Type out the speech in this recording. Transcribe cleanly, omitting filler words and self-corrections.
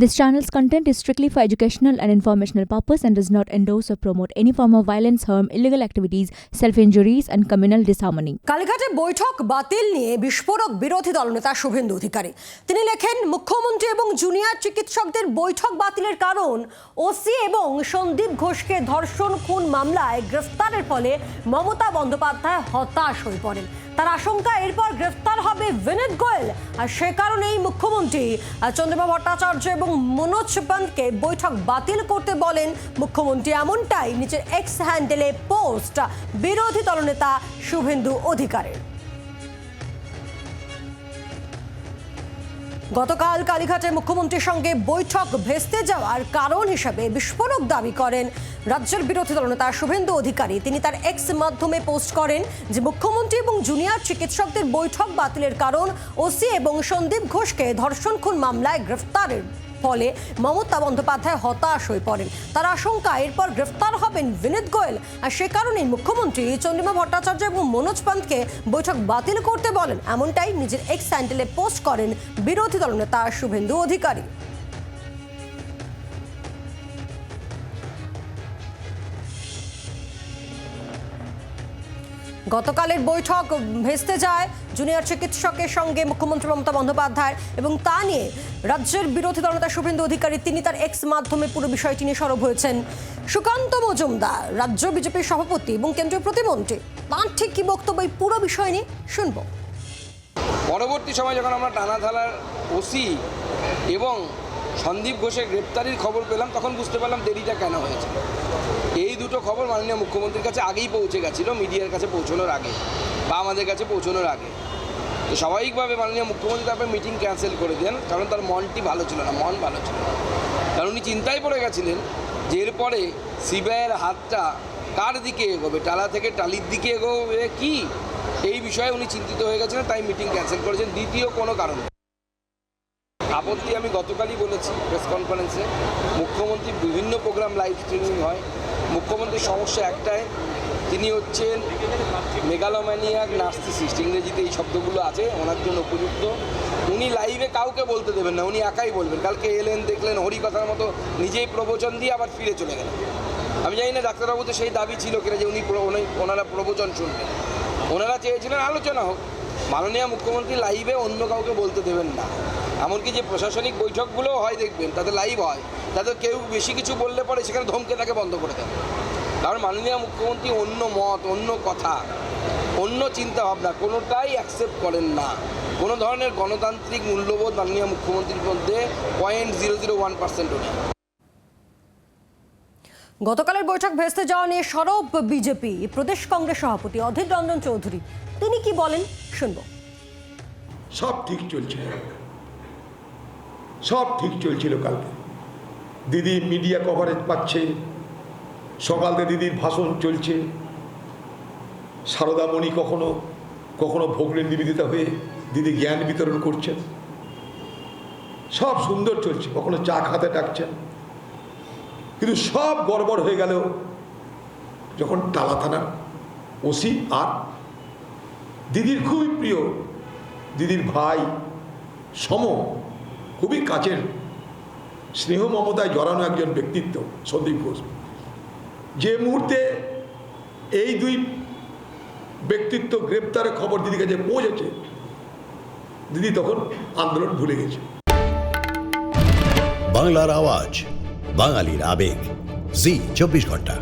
This channel's content is strictly for educational and informational purpose and does not endorse or promote any form of violence, harm, illegal activities, self-injuries and communal disharmony. কালীঘাটে বৈঠক বাতিল নিয়ে বিস্ফোরক বিরোধী দলনেতা শুভেন্দু অধিকারী। তিনি লেখেন, মুখ্যমন্ত্রী এবং জুনিয়র চিকিৎসকদের বৈঠক বাতিলের কারণ ওসি এবং সন্দীপ ঘোষকে ধর্ষণ খুন মামলায় গ্রেফতারের ফলে মমতা বন্দ্যোপাধ্যায় হতাশ হয়ে পড়েন। তার আশঙ্কা এরপর গ্রেফতার হবে বিনীত গোয়েল, আর সে কারণেই মুখ্যমন্ত্রী চন্দ্রিমা ভট্টাচার্য এবং মনোজ পান্তকে বৈঠক বাতিল করতে বলেন মুখ্যমন্ত্রী। এমনটাই নিজের এক্স হ্যান্ডেলে পোস্ট বিরোধী দলনেতা শুভেন্দু অধিকারীর। গতকাল কালীঘাটে মুখ্যমন্ত্রীর সঙ্গে বৈঠক ভেস্তে যাওয়ার কারণ হিসেবে বিস্ফোরক দাবি করেন রাজ্যের বিরোধী দলনেতা শুভেন্দু অধিকারী। তিনি তার এক্স মাধ্যমে পোস্ট করেন যে মুখ্যমন্ত্রী এবং জুনিয়র চিকিৎসকদের বৈঠক বাতিলের কারণ ওসি এবং সন্দীপ ঘোষকে ধর্ষণ খুন মামলায় গ্রেফতারের ফলে মমতা বন্দ্যোপাধ্যায় হতাশ হয়ে পড়েন। তার আশঙ্কা এরপর গ্রেফতার হবেন বিনীত গোয়েল, আর সে কারণেই মুখ্যমন্ত্রী চন্দ্রিমা ভট্টাচার্য এবং মনোজ পান্তকে বৈঠক বাতিল করতে বলেন। এমনটাই নিজের এক্স হ্যান্ডেলে পোস্ট করেন বিরোধী দলনেতা শুভেন্দু অধিকারী। গতকালের বৈঠক ভেস্তে যায় জুনিয়র চিকিৎসকের সঙ্গে মুখ্যমন্ত্রী মমতা বন্দ্যোপাধ্যায়, এবং তা নিয়ে রাজ্যের বিরোধী দলনেতা শুভেন্দু অধিকারী তিনি তার এক্স মাধ্যমে পুরো বিষয়টি নিয়ে সরব হয়েছেন। সুকান্ত মজুমদার রাজ্য বিজেপির সভাপতি এবং কেন্দ্রীয় প্রতিমন্ত্রী, তাঁর ঠিক কি বক্তব্য এই পুরো বিষয় নিয়ে শুনব। পরবর্তী সময় যখন আমরা টানাথালার ওসি এবং সন্দীপ ঘোষের গ্রেপ্তারির খবর পেলাম, তখন বুঝতে পারলাম দেরিটা কেন হয়েছে। এই দুটো খবর মাননীয় মুখ্যমন্ত্রীর কাছে আগেই পৌঁছে গেছিলো, মিডিয়ার কাছে পৌঁছানোর আগে বা আমাদের কাছে পৌঁছানোর আগে। তো স্বাভাবিকভাবে মাননীয় মুখ্যমন্ত্রী তারপরে মিটিং ক্যান্সেল করে দেন, কারণ তার মনটি ভালো ছিল না, মন ভালো ছিল না। কারণ উনি চিন্তায় পড়ে গেছিলেন যে এরপরে সিবিআইয়ের হাতটা কার দিকে এগোবে, টালা থেকে টালির দিকে এগোবে কি, এই বিষয়ে উনি চিন্তিত হয়ে গেছিলেন, তাই মিটিং ক্যান্সেল করেছেন। দ্বিতীয় কোনো কারণ আপত্তি আমি গতকালই বলেছি প্রেস কনফারেন্সে, মুখ্যমন্ত্রী বিভিন্ন প্রোগ্রাম লাইভ স্ট্রিমিং হয়। মুখ্যমন্ত্রীর সমস্যা একটাই, তিনি হচ্ছেন মেগালোম্যানিয়াক নার্সিসিস্ট, ইংরেজিতে এই শব্দগুলো আছে, ওনার জন্য উপযুক্ত। উনি লাইভে কাউকে বলতে দেবেন না, উনি একাই বলবেন। কালকে এলেন, দেখলেন হরিকথার মতো নিজেই প্রবচন দিয়ে আবার ফিরে চলে গেলেন। আমি জানি না ডাক্তারবাবু তো সেই দাবি ছিল কিনা যে ওনারা প্রবচন শুনবেন। ওনারা চেয়েছিলেন আলোচনা হোক। মাননীয় মুখ্যমন্ত্রী লাইভে অন্য কাউকে বলতে দেবেন না। এমনকি যে প্রশাসনিক বৈঠকগুলোও হয় দেখবেন, তাতে লাইভ হয়, তাতে কেউ বেশি কিছু বললে পরে সেখানে ধমকে তাকে বন্ধ করে দেন। কারণ মাননীয় মুখ্যমন্ত্রী অন্য মত, অন্য কথা, অন্য চিন্তাভাবনা কোনোটাই অ্যাকসেপ্ট করেন না। কোনো ধরনের গণতান্ত্রিক মূল্যবোধ মাননীয় মুখ্যমন্ত্রীর মধ্যে 0.001% নেই। গতকালের বৈঠক ভেস্তে যাওয়া নিয়ে সরব বিজেপি প্রদেশ কংগ্রেস সভাপতি অধীর রঞ্জন চৌধুরী, তিনি কি বলেন শুনব। সব ঠিক চলছিল, সব ঠিক চলছিল। কালকে দিদি মিডিয়া কভারেজ পাচ্ছে, সকাল থেকে দিদির ভাষণ চলছে, সারদামণি কখনো কখনো ভোগলের নিবেদিতা হয়ে দিদি জ্ঞান বিতরণ করছেন, সব সুন্দর চলছে, কখনো চা খাতে ডাকছেন। কিন্তু সব গড়বড় হয়ে গেল যখন টালা থানার ওসি আর দিদির খুবই প্রিয়, দিদির ভাই সম, খুবই কাছের, স্নেহ মমতায় জড়ানো একজন ব্যক্তিত্ব সন্দীপ ঘোষ, যে মুহূর্তে এই দুই ব্যক্তিত্ব গ্রেপ্তারের খবর দিদির কাছে পৌঁছেছে, দিদি তখন আন্দোলন ভুলে গেছে। বাংলার আওয়াজ, বাঙালির আবেগ, জি 24 ঘন্টা।